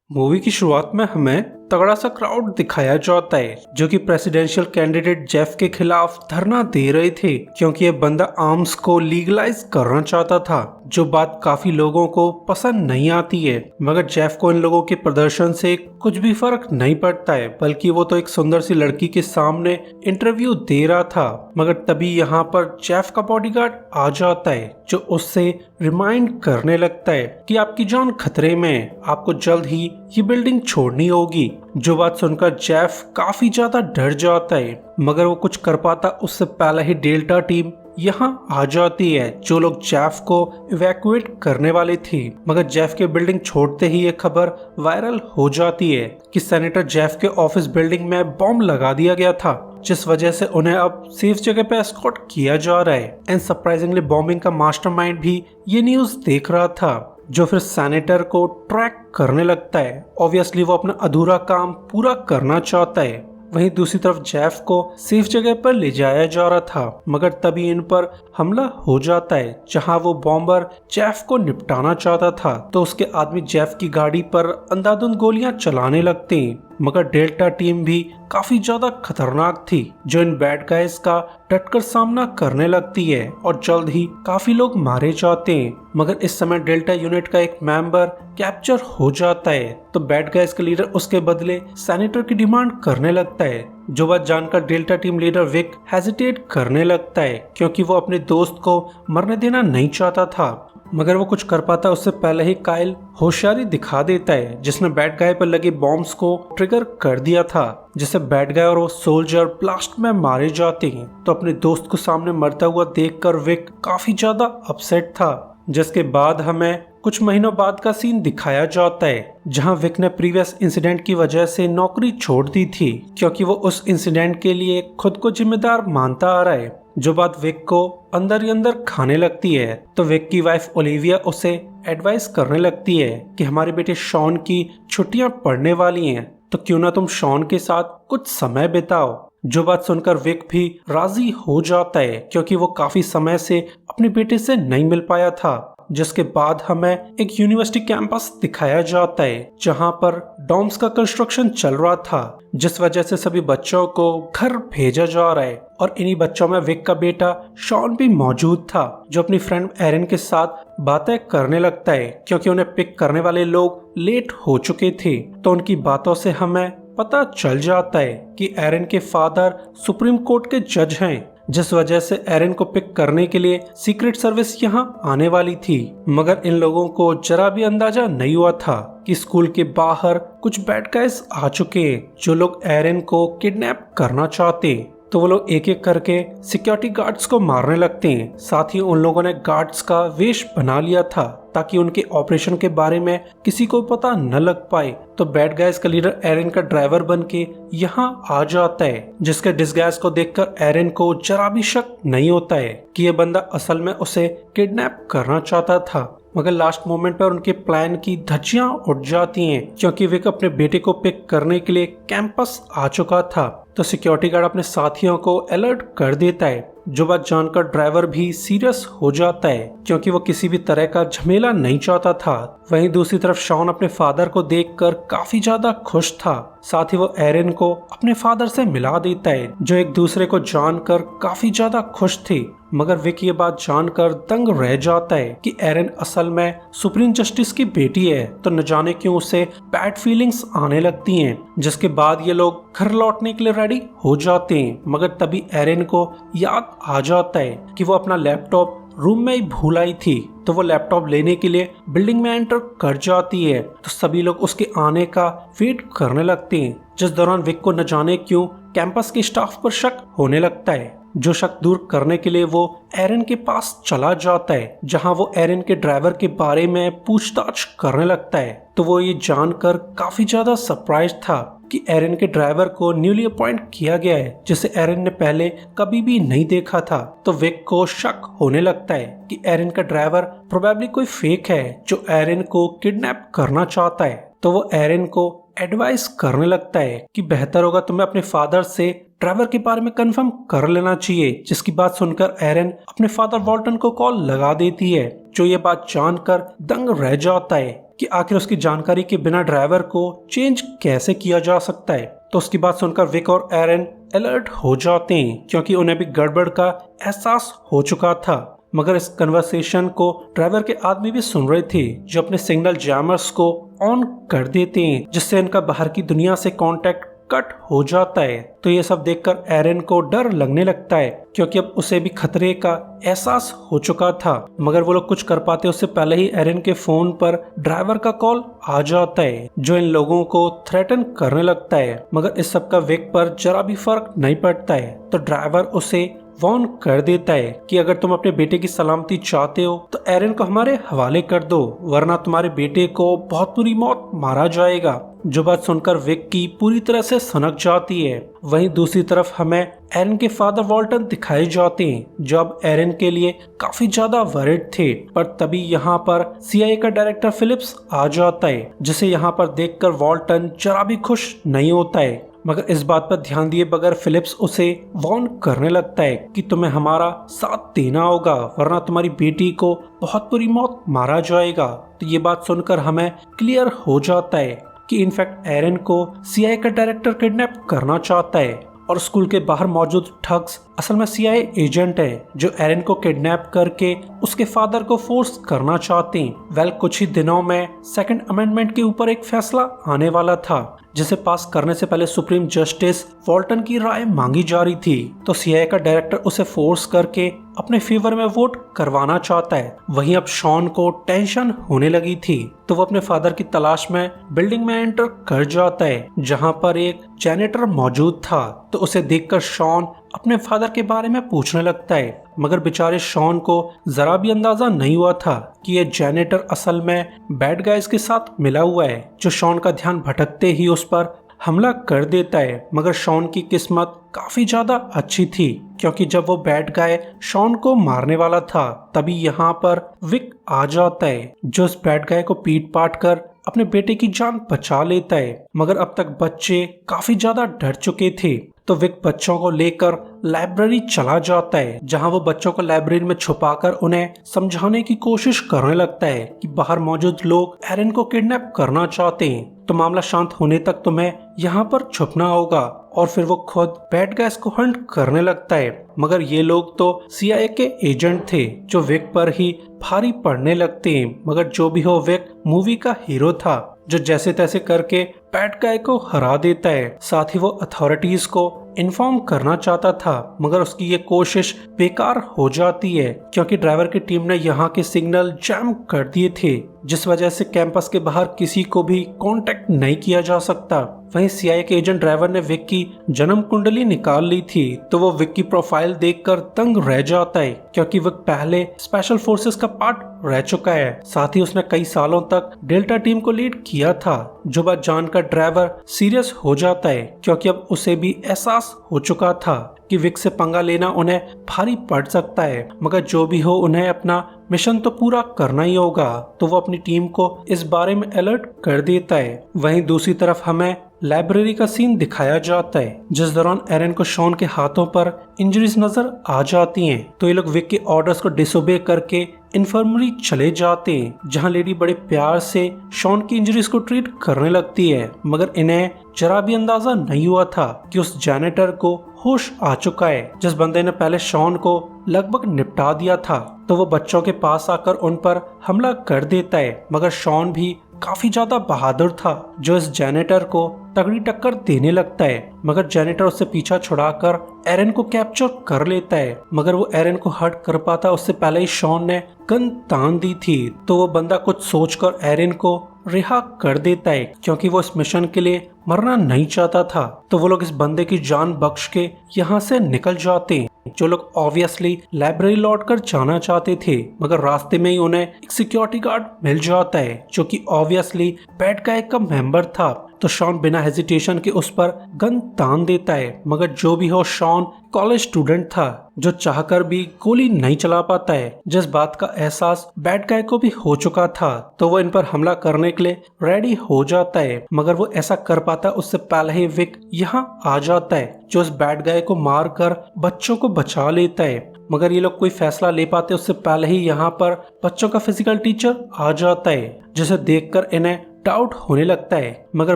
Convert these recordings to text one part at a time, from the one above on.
Movie की शुरुआत में हमें तगड़ा सा क्राउड दिखाया जाता है जो कि प्रेसिडेंशियल कैंडिडेट जेफ के खिलाफ धरना दे रहे थे क्योंकि ये बंदा आर्म्स को लीगलाइज करना चाहता था, जो बात काफी लोगों को पसंद नहीं आती है। मगर जेफ को इन लोगों के प्रदर्शन से कुछ भी फर्क नहीं पड़ता है, बल्कि वो तो एक सुंदर सी लड़की के सामने इंटरव्यू दे रहा था। मगर तभी यहाँ पर जेफ का बॉडीगार्ड आ जाता है जो उससे रिमाइंड करने लगता है कि आपकी जान खतरे में है, आपको जल्द ही ये बिल्डिंग छोड़नी होगी। जो बात सुनकर जेफ काफी ज्यादा डर जाता है, मगर वो कुछ कर पाता उससे पहले ही डेल्टा टीम यहाँ आ जाती है, जो लोग जेफ को इवैक्यूएट करने वाले थे। मगर जेफ के बिल्डिंग छोड़ते ही ये खबर वायरल हो जाती है कि सेनेटर जेफ के ऑफिस बिल्डिंग में बॉम्ब लगा दिया गया था, जिस वजह से उन्हें अब सेफ जगह पे एस्कॉर्ट किया जा रहा है। एंड सरप्राइजिंगली बॉम्बिंग का मास्टरमाइंड भी ये न्यूज देख रहा था, जो फिर सेनेटर को ट्रैक करने लगता है। ऑब्वियसली वो अपना अधूरा काम पूरा करना चाहता है। वहीं दूसरी तरफ जेफ को सेफ जगह पर ले जाया जा रहा था, मगर तभी इन पर हमला हो जाता है, जहां वो बॉम्बर जेफ को निपटाना चाहता था तो उसके आदमी जेफ की गाड़ी पर अंधाधुंध गोलियां चलाने लगते हैं। मगर डेल्टा टीम भी काफी ज्यादा खतरनाक थी, जो इन बैड गाइज का डटकर सामना करने लगती है और जल्द ही काफी लोग मारे जाते हैं। मगर इस समय डेल्टा यूनिट का एक मेंबर कैप्चर हो जाता है, तो बैड गाइज का लीडर उसके बदले सेनेटर की डिमांड करने लगता है। जो बात जानकर Delta team leader Vic hesitate करने लगता है, क्योंकि वो अपने दोस्त को मरने देना नहीं चाहता था। मगर वो कुछ कर पाता उससे पहले ही काइल होशियारी दिखा देता है, जिसने बैड गाय पर लगे बॉम्ब्स को ट्रिगर कर दिया था, जिससे बैड गाय और वो सोल्जर ब्लास्ट में मारे जाते हैं। तो अपने दोस्त को सामने मरता हुआ देखकर विक काफी ज्यादा अपसेट था, जिसके बाद हमें कुछ महीनों बाद का सीन दिखाया जाता है, जहां विक ने प्रीवियस इंसिडेंट की वजह से नौकरी छोड़ दी थी, क्योंकि वो उस इंसिडेंट के लिए खुद को जिम्मेदार मानता आ रहा है। जो बात विक को अंदर ही अंदर खाने लगती है, तो विक की वाइफ ओलिविया उसे एडवाइस करने लगती है कि हमारे बेटे शॉन की छुट्टियां पड़ने वाली हैं, तो क्यों ना तुम शॉन के साथ कुछ समय बिताओ। जो बात सुनकर विक भी राजी हो जाता है, क्योंकि वो काफी समय से अपने बेटे से नहीं मिल पाया था। जिसके बाद हमें एक यूनिवर्सिटी कैंपस दिखाया जाता है, जहां पर डॉम्स का कंस्ट्रक्शन चल रहा था, जिस वजह से सभी बच्चों को घर भेजा जा रहा है। और इन्हीं बच्चों में विक का बेटा शॉन भी मौजूद था, जो अपनी फ्रेंड एरिन के साथ बातें करने लगता है, क्योंकि उन्हें पिक करने वाले लोग लेट हो चुके थे। तो उनकी बातों से हमें पता चल जाता है कि एरिन के फादर सुप्रीम कोर्ट के जज हैं, जिस वजह से एरिन को पिक करने के लिए सीक्रेट सर्विस यहाँ आने वाली थी। मगर इन लोगों को जरा भी अंदाजा नहीं हुआ था कि स्कूल के बाहर कुछ बैड गाइज आ चुके हैं, जो लोग एरिन को किडनैप करना चाहते हैं। तो वो लोग एक एक करके सिक्योरिटी गार्ड्स को मारने लगते हैं। साथ ही उन लोगों ने गार्ड्स का वेश बना लिया था, ताकि उनके ऑपरेशन के बारे में किसी को पता न लग पाए। तो बैड गाइज का लीडर एरिन का ड्राइवर बन के यहाँ आ जाता है, जिसके डिस्गाइज को देखकर एरिन को जरा भी शक नहीं होता है कि ये बंदा असल में उसे किडनैप करना चाहता था। मगर लास्ट मोमेंट पर उनके प्लान की धज्जियां उड़ जाती हैं, क्योंकि विक अपने बेटे को पिक करने के लिए कैंपस आ चुका था। तो सिक्योरिटी गार्ड अपने साथियों को अलर्ट कर देता है। जो बात जानकर ड्राइवर भी सीरियस हो जाता है, क्योंकि वो किसी भी तरह का झमेला नहीं चाहता था। वहीं दूसरी तरफ शॉन अपने फादर को देखकर काफी ज्यादा खुश था। साथ ही वो एरिन को अपने फादर से मिला देता है, जो एक दूसरे को जानकर काफी ज्यादा खुश थे। मगर विक ये बात जानकर दंग रह जाता है कि एरिन असल में सुप्रीम जस्टिस की बेटी है, तो न जाने क्यों उसे बैड फीलिंग्स आने लगती हैं। जिसके बाद ये लोग घर लौटने के लिए रेडी हो जाते हैं। मगर तभी एरिन को याद आ जाता है कि वो अपना लैपटॉप रूम में ही भूल आई थी, तो वो लैपटॉप लेने के लिए बिल्डिंग में एंटर कर जाती है। तो सभी लोग उसके आने का वेट करने लगते हैं, जिस दौरान विक को न जाने क्यों कैंपस के स्टाफ पर शक होने लगता है। जो शक दूर करने के लिए वो एरिन के पास चला जाता है, जहां वो एरिन के ड्राइवर के बारे में पूछताछ करने लगता है। तो वो ये जानकर काफी ज्यादा सरप्राइज था कि एरिन के ड्राइवर को न्यूली अपॉइंट किया गया है, जिसे एरिन ने पहले कभी भी नहीं देखा था। तो विक को शक होने लगता है कि एरिन का ड्राइवर प्रोबेबली कोई फेक है, जो एरिन को किडनैप करना चाहता है। तो वो एरिन को एडवाइस करने लगता है कि बेहतर होगा तुम्हें अपने फादर से ड्राइवर के बारे में कंफर्म कर लेना चाहिए। जिसकी बात सुनकर एरिन अपने फादर वॉल्टन को कॉल लगा देती है, जो ये बात जानकर दंग रह जाता है कि आखिर उसकी जानकारी के बिना ड्राइवर को चेंज कैसे किया जा सकता है। तो उसकी बात सुनकर विक और एरन अलर्ट हो जाते हैं क्योंकि उन्हें भी गड़बड़ का एहसास हो चुका था। मगर इस कन्वर्सेशन को ड्राइवर के आदमी भी सुन रहे थे जो अपने सिग्नल जैमर्स को ऑन कर देते हैं, जिससे इनका बाहर की दुनिया से कांटेक्ट कट हो जाता है। तो ये सब देखकर एरन को डर लगने लगता है क्योंकि अब उसे भी खतरे का एहसास हो चुका था। मगर वो लोग कुछ कर पाते उससे पहले ही एरन के फोन पर ड्राइवर का कॉल आ जाता है जो इन लोगों को थ्रेटन करने लगता है। मगर इस सब का विक पर जरा भी फर्क नहीं पड़ता है। तो ड्राइवर उसे वार्न कर देता है कि अगर तुम अपने बेटे की सलामती चाहते हो तो एरन को हमारे हवाले कर दो, वरना तुम्हारे बेटे को बहुत बुरी मौत मारा जाएगा। जो बात सुनकर विक की पूरी तरह से सनक जाती है। वहीं दूसरी तरफ हमें एरन के फादर वॉल्टन दिखाए जाते हैं जो अब एरन के लिए काफी ज्यादा वरिड थे। पर तभी यहाँ पर सीआईए का डायरेक्टर फिलिप्स आ जाता है, जिसे यहाँ पर देखकर वॉल्टन जरा भी खुश नहीं होता है। मगर इस बात पर ध्यान दिए बगैर फिलिप्स उसे वार्न करने लगता है कि तुम्हें हमारा साथ देना होगा, वरना तुम्हारी बेटी को बहुत बुरी मौत मारा जाएगा। तो ये बात सुनकर हमें क्लियर हो जाता है कि इनफैक्ट एरन को सीआईए का डायरेक्टर किडनैप करना चाहता है और स्कूल के बाहर मौजूद ठग्स असल में सीआईए एजेंट है जो एरन को किडनैप करके उसके फादर को फोर्स करना चाहते हैं। कुछ ही दिनों में सेकंड अमेंडमेंट के ऊपर एक फैसला आने वाला था जिसे पास करने से पहले सुप्रीम जस्टिस वॉल्टन की राय मांगी जा रही थी। तो सीआईए का डायरेक्टर उसे फोर्स करके अपने फेवर में वोट करवाना चाहता है। वहीं अब शॉन को टेंशन होने लगी थी तो वो अपने फादर की तलाश में बिल्डिंग में एंटर कर जाता है जहां पर एक जैनेटर मौजूद था। तो उसे देखकर शॉन अपने फादर के बारे में पूछने लगता है। मगर बेचारे शॉन को जरा भी अंदाजा नहीं हुआ था कि ये जैनेटर असल में बैड गाइज के साथ मिला हुआ है जो शॉन का ध्यान भटकते ही उस पर हमला कर देता है। मगर शॉन की किस्मत काफी ज्यादा अच्छी थी क्योंकि जब वो बैड गाय शॉन को मारने वाला था तभी यहाँ पर विक आ जाता है जो उस बैड गाय को पीट पाट कर अपने बेटे की जान बचा लेता है। मगर अब तक बच्चे काफी ज्यादा डर चुके थे तो विक बच्चों को लेकर लाइब्रेरी चला जाता है जहां वो बच्चों को लाइब्रेरी में छुपाकर उन्हें समझाने की कोशिश करने लगता है कि बाहर मौजूद लोग एरन को किडनैप करना चाहते हैं, तो मामला शांत होने तक तुम्हें यहाँ पर छुपना होगा। और फिर वो खुद बैड गाइज को हंट करने लगता है। मगर ये लोग तो सीआईए के एजेंट थे जो विक पर ही भारी पड़ने लगते हैं। मगर जो भी हो विक मूवी का हीरो था जो जैसे तैसे करके बैड गाय को हरा देता है। साथ ही वो अथॉरिटीज को इन्फॉर्म करना चाहता था मगर उसकी ये कोशिश बेकार हो जाती है क्योंकि ड्राइवर की टीम ने यहाँ के सिग्नल जैम कर दिए थे जिस वजह से कैंपस के बाहर किसी को भी कांटेक्ट नहीं किया जा सकता। वहीं सीआईए के एजेंट ड्राइवर ने विक की जन्म कुंडली निकाल ली थी तो वो विक की प्रोफाइल देखकर तंग रह जाता है क्योंकि वो पहले स्पेशल फोर्सेस का पार्ट रह चुका है। साथ ही उसने कई सालों तक डेल्टा टीम को लीड किया था। जो बात जानकर ड्राइवर सीरियस हो जाता है क्योंकि अब उसे भी एहसास हो चुका था कि विक से पंगा लेना उन्हें भारी पड़ सकता है। मगर जो भी हो उन्हें अपना मिशन तो पूरा करना ही होगा तो वो अपनी टीम को इस बारे में अलर्ट कर देता है। वहीं दूसरी तरफ हमें लाइब्रेरी का सीन दिखाया जाता है जिस दौरान एरन को शॉन के हाथों पर इंजरीज नजर आ जाती हैं। तो ये लोग विक के ऑर्डर्स को डिसोबे करके इन्फर्मरी चले जाते हैं जहां लेडी बड़े प्यार से शॉन की इंजरीज को ट्रीट करने लगती है। मगर इन्हें जरा भी अंदाजा नहीं हुआ था कि उस जैनेटर को होश आ चुका है जिस बंदे ने पहले शॉन को लगभग निपटा दिया था। तो वो बच्चों के पास आकर उन पर हमला कर देता है मगर शॉन भी काफी ज्यादा बहादुर था जो इस जैनेटर को तगड़ी टक्कर देने लगता है। मगर जैनेटर उससे पीछा छुड़ाकर एरन को कैप्चर कर लेता है मगर वो एरन को हर्ट कर पाता उससे पहले ही शॉन ने गन तान दी थी। तो वो बंदा कुछ सोचकर एरन को रिहा कर देता है क्योंकि वो इस मिशन के लिए मरना नहीं चाहता था। तो वो लोग इस बंदे की जान बख्श के यहाँ से निकल जाते हैं। जो लोग ऑब्वियसली लाइब्रेरी लौटकर जाना चाहते थे मगर रास्ते में ही उन्हें एक सिक्योरिटी गार्ड मिल जाता है जो कि ऑब्वियसली बैड गाय का मेंबर था। तो शॉन बिना हेजिटेशन के उस पर गन तान देता है। मगर जो भी हो शॉन कॉलेज स्टूडेंट था जो चाहकर भी गोली नहीं चला पाता है जिस बात का एहसास बैड गाय को भी हो चुका था। तो वो इन पर हमला करने के लिए रेडी हो जाता है मगर वो ऐसा कर पाता उससे पहले ही विक यहाँ आ जाता है जो उस बैड गाय को मार कर बच्चों को बचा लेता है। मगर ये लोग कोई फैसला ले पाते उससे पहले ही यहाँ पर बच्चों का फिजिकल टीचर आ जाता है, जिसे देखकर इन्हें डाउट होने लगता है। मगर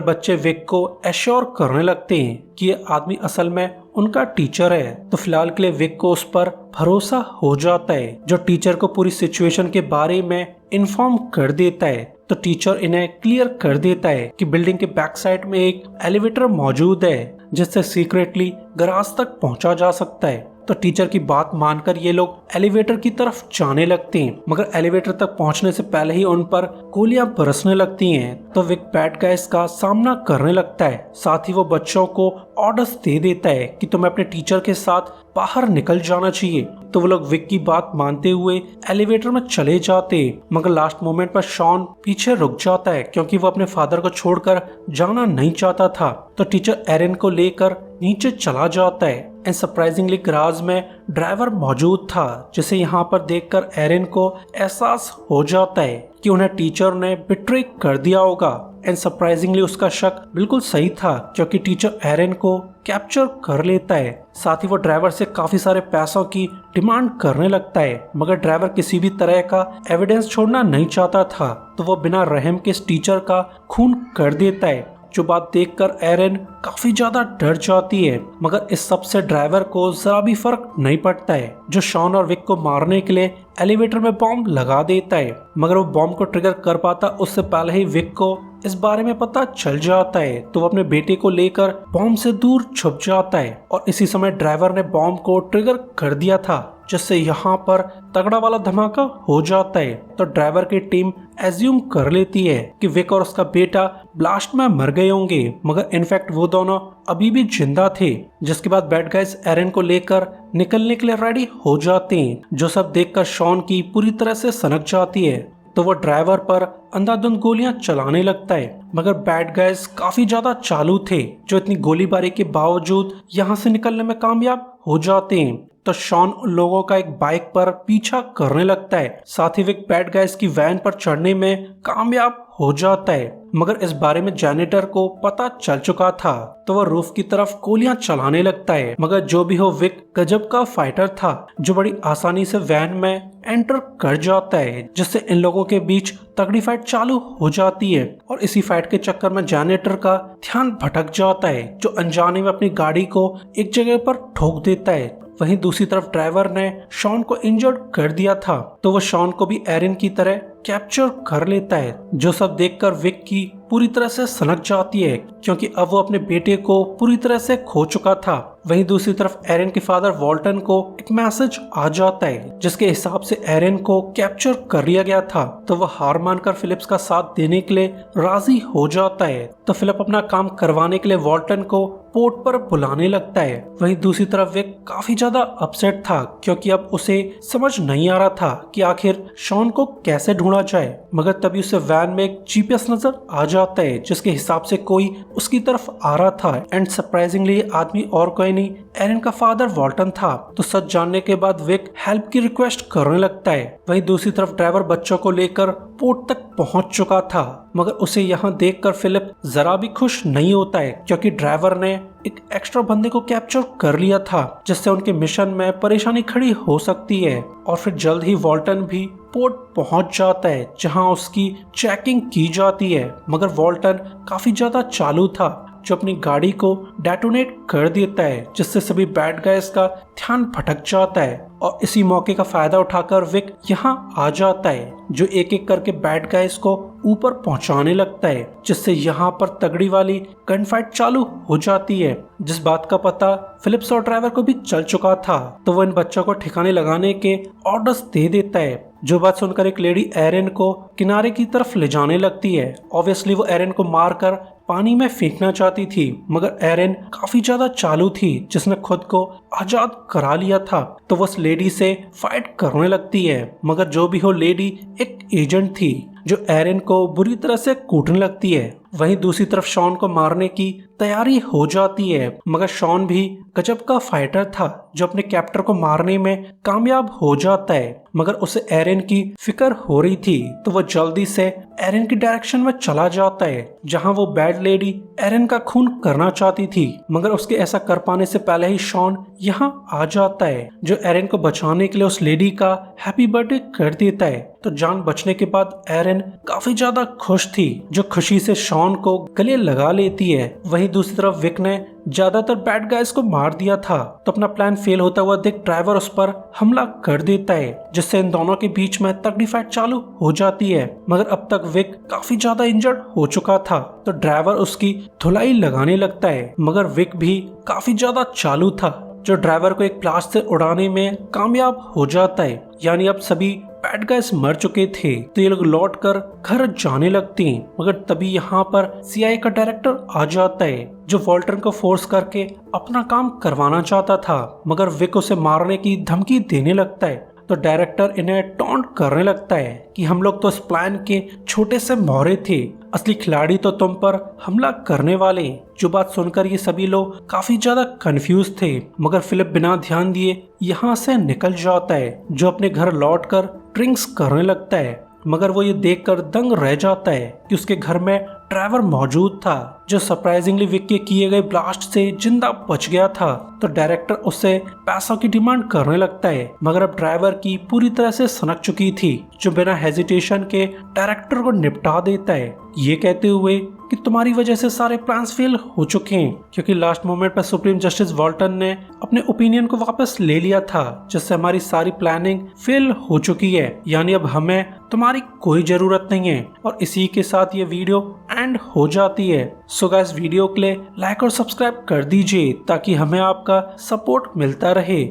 बच्चे विक को एश्योर करने लगते हैं कि ये आदमी असल में उनका टीचर है। तो फिलहाल के लिए विक को उस पर भरोसा हो जाता है, जो टीचर को पूरी सिचुएशन के बारे में इन्फॉर्म कर देता है। तो टीचर इन्हें क्लियर कर देता है कि बिल्डिंग के बैक साइड में एक एलिवेटर मौजूद है, जिससे सीक्रेटली गैराज तक पहुंचा जा सकता है। तो टीचर की बात मानकर ये लोग एलिवेटर की तरफ जाने लगते हैं, मगर एलिवेटर तक पहुंचने से पहले ही उन पर गोलियां बरसने लगती हैं। तो विक बैड गाइस का सामना करने लगता है, साथ ही वो बच्चों को ऑर्डर्स दे देता है कि तुम्हें अपने टीचर के साथ बाहर निकल जाना चाहिए। तो वो लोग विक की बात मानते हुए एलिवेटर में चले जाते, मगर लास्ट मोमेंट पर शॉन पीछे रुक जाता है, क्योंकि वो अपने फादर को छोड़कर जाना नहीं चाहता था। तो टीचर एरन को लेकर नीचे चला जाता है एंड सरप्राइजिंगली गैराज में ड्राइवर मौजूद था, जिसे यहाँ पर देखकर एरन को एहसास हो जाता है कि उन्हें टीचर ने बिट्रे कर दिया होगा। एंड सरप्राइजिंगली उसका शक बिल्कुल सही था, क्योंकि टीचर एरन को कैप्चर कर लेता है। साथ ही वो ड्राइवर से काफी सारे पैसों की डिमांड करने लगता है, मगर ड्राइवर किसी भी तरह का एविडेंस छोड़ना नहीं चाहता था। तो वो बिना रहम के इस टीचर का खून कर देता है, जो बात देखकर एरन काफी ज्यादा डर जाती है। मगर इस सब से ड्राइवर को जरा भी फर्क नहीं पड़ता है, जो शॉन और विक को मारने के लिए एलिवेटर में बॉम्ब लगा देता है। मगर वो बॉम्ब को ट्रिगर कर पाता उससे पहले ही विक को इस बारे में पता चल जाता है। तो वो अपने बेटे को लेकर बॉम्ब से दूर छुप जाता है, और इसी समय ड्राइवर ने बॉम्ब को ट्रिगर कर दिया था, जिससे यहाँ पर तगड़ा वाला धमाका हो जाता है। तो ड्राइवर की टीम एज्यूम कर लेती है कि विक और उसका बेटा ब्लास्ट में मर गए होंगे, मगर इनफैक्ट वो दोनों अभी भी जिंदा थे। जिसके बाद बैड गाइस एरन को लेकर निकलने के लिए रेडी हो जाते हैं, जो सब देखकर शॉन की पूरी तरह से सनक जाती है। तो वो ड्राइवर पर अंधाधुंध गोलियां चलाने लगता है, मगर बैड गाइस काफी ज्यादा चालू थे, जो इतनी गोलीबारी के बावजूद यहाँ से निकलने में कामयाब हो जाते हैं। तो शॉन उन लोगों का एक बाइक पर पीछा करने लगता है, साथ ही विक बैड गाइस की वैन पर चढ़ने में कामयाब हो जाता है। मगर इस बारे में जैनेटर को पता चल चुका था, तो वह रूफ की तरफ गोलियां चलाने लगता है। मगर जो भी हो, विक गजब का फाइटर था, जो बड़ी आसानी से वैन में एंटर कर जाता है, जिससे इन लोगों के बीच तगड़ी फाइट चालू हो जाती है। और इसी फाइट के चक्कर में जैनेटर का ध्यान भटक जाता है, जो अनजाने में अपनी गाड़ी को एक जगह पर ठोक देता है। वहीं दूसरी तरफ ड्राइवर ने शॉन को इंजर्ड कर दिया था, तो वो शॉन को भी एरन की तरह कैप्चर कर लेता है, जो सब देखकर विक की पूरी तरह से सनक जाती है, क्योंकि अब वो अपने बेटे को पूरी तरह से खो चुका था। वहीं दूसरी तरफ एरन के फादर वॉल्टन को एक मैसेज आ जाता है, जिसके हिसाब से एरन को कैप्चर कर लिया गया था। तो वह हार मानकर फिलिप्स का साथ देने के लिए राजी हो जाता है। तो फिलिप अपना काम करवाने के लिए वॉल्टन को पोर्ट पर बुलाने लगता है। वहीं दूसरी तरफ विक काफी ज्यादा अपसेट था, क्योंकि अब उसे समझ नहीं आ रहा था कि आखिर शॉन को कैसे ढूंढा जाए। मगर तभी उसे वैन में एक जीपीएस नजर आ जाता है, जिसके हिसाब से कोई उसकी तरफ आ रहा था। एंड सरप्राइजिंगली आदमी और कोई नहीं, एरन का फादर वॉल्टन था। तो सच जानने के बाद विक हेल्प की रिक्वेस्ट करने लगता है। वहीं दूसरी तरफ ड्राइवर बच्चों को लेकर पोर्ट तक पहुंच चुका था, मगर उसे यहाँ देखकर फिलिप जरा भी खुश नहीं होता है, क्योंकि ड्राइवर ने एक एक्स्ट्रा बंदे को कैप्चर कर लिया था, जिससे उनके मिशन में परेशानी खड़ी हो सकती है। और फिर जल्द ही वॉल्टन भी पोर्ट पहुंच जाता है, जहां उसकी चेकिंग की जाती है। मगर वॉल्टन काफी ज्यादा चालू था, जो अपनी गाड़ी को डेटोनेट कर देता है, जिससे सभी बैड गाइस का ध्यान भटक जाता है। और इसी मौके का फायदा उठाकर विक यहाँ आ जाता है, जो एक एक करके बैड गाइस को ऊपर पहुंचाने लगता है, जिससे यहाँ पर तगड़ी वाली गन फाइट चालू हो जाती है। जिस बात का पता फिलिप्स और ड्राइवर को भी चल चुका था, तो वो इन बच्चों को ठिकाने लगाने के ऑर्डर्स दे देता है। जो बात सुनकर एक लेडी एरन को किनारे की तरफ ले जाने लगती है। ऑब्वियसली वो एरन को मारकर पानी में फेंकना चाहती थी, मगर एरन काफी ज्यादा चालू थी, जिसने खुद को आजाद करा लिया था। तो वो उस लेडी से फाइट करने लगती है, मगर जो भी हो लेडी एक एजेंट थी, जो एरिन को बुरी तरह से कूटने लगती है। वहीं दूसरी तरफ शॉन को मारने की तैयारी हो जाती है, मगर शॉन भी गजब का फाइटर था जो अपने कैप्टर को मारने में कामयाब हो जाता है। मगर उसे एरिन की फिक्र हो रही थी तो वो जल्दी से एरिन की डायरेक्शन में चला जाता है, जहां वो बैड लेडी एरिन का खून करना चाहती थी। मगर उसके ऐसा कर पाने से पहले ही शॉन यहाँ आ जाता है, जो एरिन को बचाने के लिए उस लेडी का हैप्पी बर्थडे कर देता है। तो जान बचने के बाद एरिन काफी ज्यादा खुश थी, जो खुशी से शॉन को गले लगा लेती है। वहीं दूसरी तरफ विक ने ज्यादातर बैड गाइज को मार दिया था, तो अपना प्लान फेल होता हुआ देख ड्राइवर उस पर हमला कर देता है, जिससे इन दोनों के बीच में तगड़ी फाइट चालू हो जाती है। मगर अब तक विक काफी ज्यादा इंजर्ड हो चुका था, तो ड्राइवर उसकी धुलाई लगाने लगता है। मगर विक भी काफी ज्यादा चालू था, जो ड्राइवर को एक ब्लास्ट से उड़ाने में कामयाब हो जाता है। यानी अब सभी बैड गाइज मर चुके थे, तो ये लोग लौट कर घर जाने लगते हैं। मगर तभी यहाँ पर सीआईए का डायरेक्टर आ जाता है, जो वॉल्टन को फोर्स करके अपना काम करवाना चाहता था। मगर विक उसे मारने की धमकी देने लगता है, तो डायरेक्टर इन्हें टॉन्ट करने लगता है कि हम लोग तो इस प्लान के छोटे से मोहरे थे, असली खिलाड़ी तो तुम पर हमला करने वाले। जो बात सुनकर ये सभी लोग काफी ज्यादा कंफ्यूज थे। मगर फिलिप बिना ध्यान दिए यहाँ से निकल जाता है, जो अपने घर लौटकर ड्रिंक्स करने लगता है। मगर वो ये देखकर दंग रह जाता है कि उसके घर में ट्रेवर मौजूद था, जो सरप्राइजिंगली विक के किए गए ब्लास्ट से जिंदा बच गया था। तो डायरेक्टर उससे पैसों की डिमांड करने लगता है, मगर अब ड्राइवर की पूरी तरह से सनक चुकी थी, जो बिना हेजिटेशन के डायरेक्टर को निपटा देता है, ये कहते हुए कि तुम्हारी वजह से सारे प्लान्स फेल हो चुके हैं, क्योंकि लास्ट मोमेंट पर सुप्रीम जस्टिस वॉल्टन ने अपने ओपिनियन को वापस ले लिया था, जिससे हमारी सारी प्लानिंग फेल हो चुकी है। यानी अब हमें तुम्हारी कोई जरूरत नहीं है। और इसी के साथ ये वीडियो एंड हो जाती है। सो गाइस, वीडियो के लिए लाइक और सब्सक्राइब कर दीजिए ताकि हमें आपका सपोर्ट मिलता रहे।